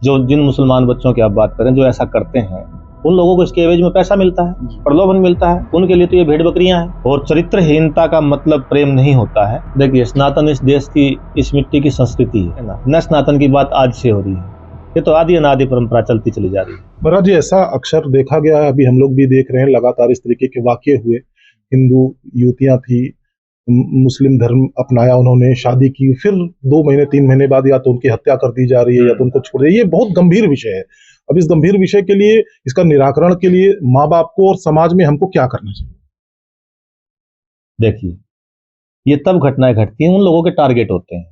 जो जिन मुसलमान बच्चों की आप बात करें जो ऐसा करते हैं, उन लोगों को इसके एवज में पैसा मिलता है, प्रलोभन मिलता है, उनके लिए तो ये भेड़ बकरियां हैं। और चरित्रहीनता का मतलब प्रेम नहीं होता है। देखिए, स्नातन इस देश की, इस मिट्टी की संस्कृति है ना। न स्नातन की बात आज से हो रही है, ये तो आदि अनादि परंपरा चलती चली जा रही है। महाराज जी, ऐसा अक्सर देखा गया है, अभी हम लोग भी देख रहे हैं, लगातार इस तरीके के वाकये हुए। हिंदू युवतियां थी, मुस्लिम धर्म अपनाया उन्होंने, शादी की, फिर 2 महीने 3 महीने बाद या तो उनकी हत्या कर दी जा रही है या तो उनको छोड़ दिया। ये बहुत गंभीर विषय है। अब इस गंभीर विषय के लिए, इसका निराकरण के लिए माँ बाप को और समाज में हमको क्या करना चाहिए? देखिए, ये तब घटनाएं घटती हैं, उन लोगों के टारगेट होते हैं।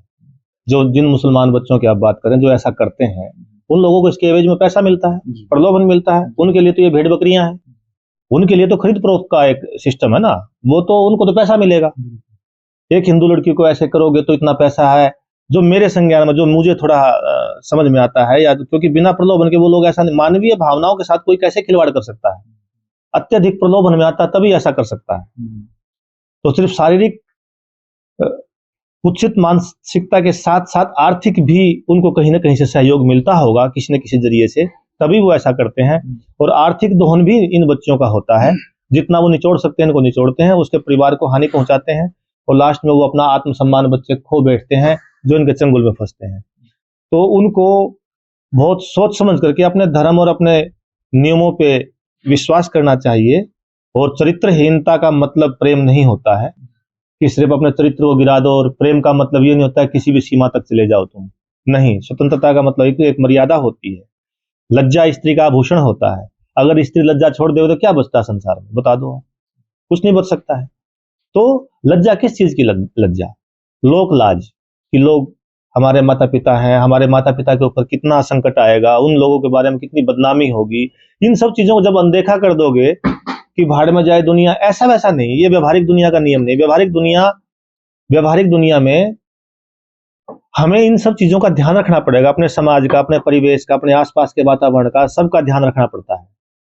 जो जिन मुसलमान बच्चों की आप बात करें जो ऐसा करते हैं, उन लोगों को इसके एवज में पैसा मिलता है, प्रलोभन मिलता है, उनके लिए तो ये भेड़ बकरियां हैं। उनके लिए तो खरीद फरोख्त का एक सिस्टम है ना, वो तो उनको तो पैसा मिलेगा। एक हिंदू लड़की को ऐसे करोगे तो इतना पैसा है, जो मेरे संज्ञान में, जो मुझे थोड़ा समझ में आता है, या क्योंकि बिना प्रलोभन के वो लोग ऐसा, मानवीय भावनाओं के साथ कोई कैसे खिलवाड़ कर सकता है? अत्यधिक प्रलोभन में आता तभी ऐसा कर सकता है। तो सिर्फ शारीरिक कुत्सित मानसिकता के साथ साथ आर्थिक भी उनको कहीं ना कहीं से सहयोग मिलता होगा, किसी न किसी जरिए से, तभी वो ऐसा करते हैं। और आर्थिक दोहन भी इन बच्चों का होता है। जितना वो निचोड़ सकते हैं इनको निचोड़ते हैं, उसके परिवार को हानि पहुंचाते हैं, और लास्ट में वो अपना आत्मसम्मान बच्चे खो बैठते हैं, जो इनके चंगुल में फंसते हैं। तो उनको बहुत सोच समझ करके अपने धर्म और अपने नियमों पे विश्वास करना चाहिए। और चरित्रहीनता का मतलब प्रेम नहीं होता है कि सिर्फ अपने चरित्र को गिरा दो। और प्रेम का मतलब ये नहीं होता है किसी भी सीमा तक चले जाओ तुम, नहीं। स्वतंत्रता का मतलब एक मर्यादा होती है। लज्जा स्त्री का आभूषण होता है। अगर स्त्री लज्जा छोड़ दे तो क्या बचता है संसार में, बता दो। कुछ नहीं बच सकता है। तो लज्जा किस चीज की लज्जा? लोक लाज, कि लोग हमारे माता पिता हैं, हमारे माता पिता के ऊपर कितना संकट आएगा, उन लोगों के बारे में कितनी बदनामी होगी। इन सब चीजों को जब अनदेखा कर दोगे कि भाड़ में जाए दुनिया, ऐसा वैसा नहीं। ये व्यवहारिक दुनिया का नियम नहीं। व्यवहारिक दुनिया में हमें इन सब चीजों का ध्यान रखना पड़ेगा। अपने समाज का, अपने परिवेश का, अपने आसपास के वातावरण का, सबका ध्यान रखना पड़ता है।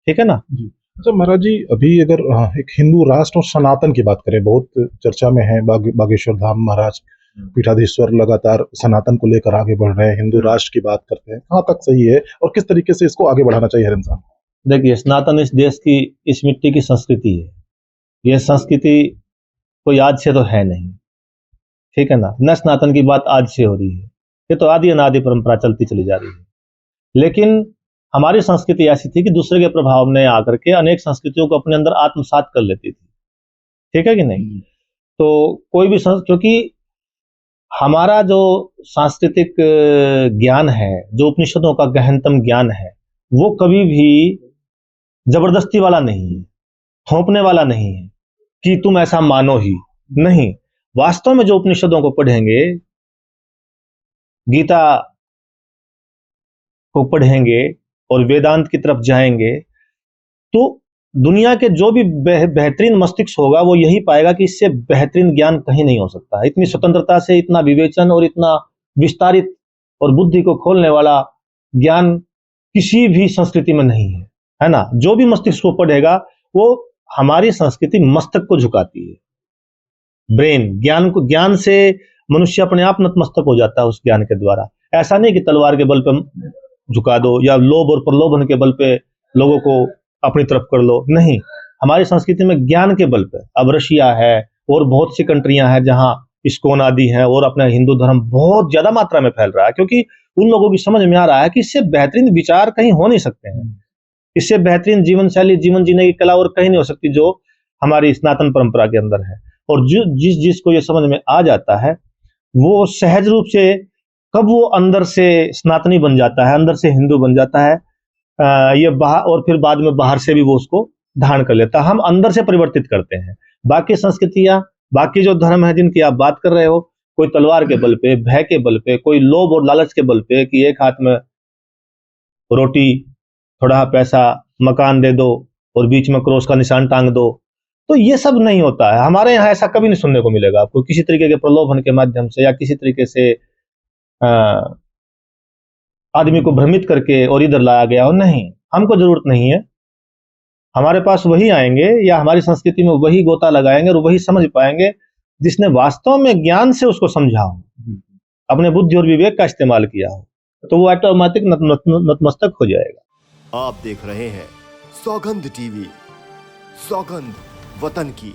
ठीक है ना जी। अच्छा महाराज जी, अभी अगर एक हिंदू राष्ट्र और सनातन की बात करें, बहुत चर्चा में है। बागेश्वर धाम महाराज पीठाधीश्वर लगातार सनातन को लेकर आगे बढ़ रहे हैं, हिंदू राष्ट्र की बात करते हैं। कहाँ तक सही है और किस तरीके से इसको आगे बढ़ाना चाहिए हर इंसान? देखिए, सनातन इस देश की, इस मिट्टी की संस्कृति है। यह संस्कृति कोई आज से तो है नहीं, ठीक है ना। न सनातन की बात आज से हो रही है, ये तो आदि अनादि परंपरा चलती चली जा रही है। लेकिन हमारी संस्कृति ऐसी थी कि दूसरे के प्रभाव में आकर के अनेक संस्कृतियों को अपने अंदर आत्मसात कर लेती थी। ठीक है कि नहीं? तो कोई भी क्योंकि हमारा जो सांस्कृतिक ज्ञान है, जो उपनिषदों का गहनतम ज्ञान है, वो कभी भी जबरदस्ती वाला नहीं है, थोपने वाला नहीं है कि तुम ऐसा मानो ही नहीं। वास्तव में जो उपनिषदों को पढ़ेंगे, गीता को पढ़ेंगे और वेदांत की तरफ जाएंगे, तो दुनिया के जो भी बेहतरीन मस्तिष्क होगा वो यही पाएगा कि इससे बेहतरीन ज्ञान कहीं नहीं हो सकता। इतनी स्वतंत्रता से, इतना विवेचन और इतना विस्तारित और बुद्धि को खोलने वाला ज्ञान किसी भी संस्कृति में नहीं है ना। जो भी मस्तिष्क को पढ़ेगा, वो हमारी संस्कृति मस्तक को झुकाती है, ब्रेन, ज्ञान से मनुष्य अपने आप नतमस्तक हो जाता है उस ज्ञान के द्वारा। ऐसा नहीं कि तलवार के बल पे झुका दो या लोभ और प्रलोभन के बल पे लोगों को अपनी तरफ कर लो, नहीं। हमारी संस्कृति में ज्ञान के बल पे, अब रशिया है और बहुत सी कंट्रियां हैं जहां इस्कॉन आदि है, और अपना हिंदू धर्म बहुत ज्यादा मात्रा में फैल रहा है, क्योंकि उन लोगों की समझ में आ रहा है कि इससे बेहतरीन विचार कहीं हो नहीं सकते हैं, इससे बेहतरीन जीवन शैली, जीवन जीने की कला और कहीं नहीं हो सकती जो हमारी सनातन परंपरा के अंदर है। और जिसको ये समझ में आ जाता है, वो सहज रूप से कब वो अंदर से सनातनी बन जाता है, अंदर से हिंदू बन जाता है। ये बाहर, और फिर बाद में बाहर से भी वो उसको धारण कर लेता है। हम अंदर से परिवर्तित करते हैं। बाकी संस्कृतियां, बाकी जो धर्म है जिनकी आप बात कर रहे हो, कोई तलवार के बल पे, भय के बल पे, कोई लोभ और लालच के बल पे कि एक हाथ में रोटी, थोड़ा पैसा, मकान दे दो और बीच में क्रॉस का निशान टांग दो, तो ये सब नहीं होता है। हमारे यहाँ ऐसा कभी नहीं सुनने को मिलेगा आपको, किसी तरीके के प्रलोभन के माध्यम से या किसी तरीके से आदमी को भ्रमित करके और इधर लाया गया हो, नहीं। हमको जरूरत नहीं है। हमारे पास वही आएंगे या हमारी संस्कृति में वही गोता लगाएंगे और वही समझ पाएंगे जिसने वास्तव में ज्ञान से उसको समझा हो, अपने बुद्धि और विवेक का इस्तेमाल किया हो। तो वो ऑटोमेटिक नतमस्तक हो जाएगा। आप देख रहे हैं सौगंध टीवी, सौगंध वतन की।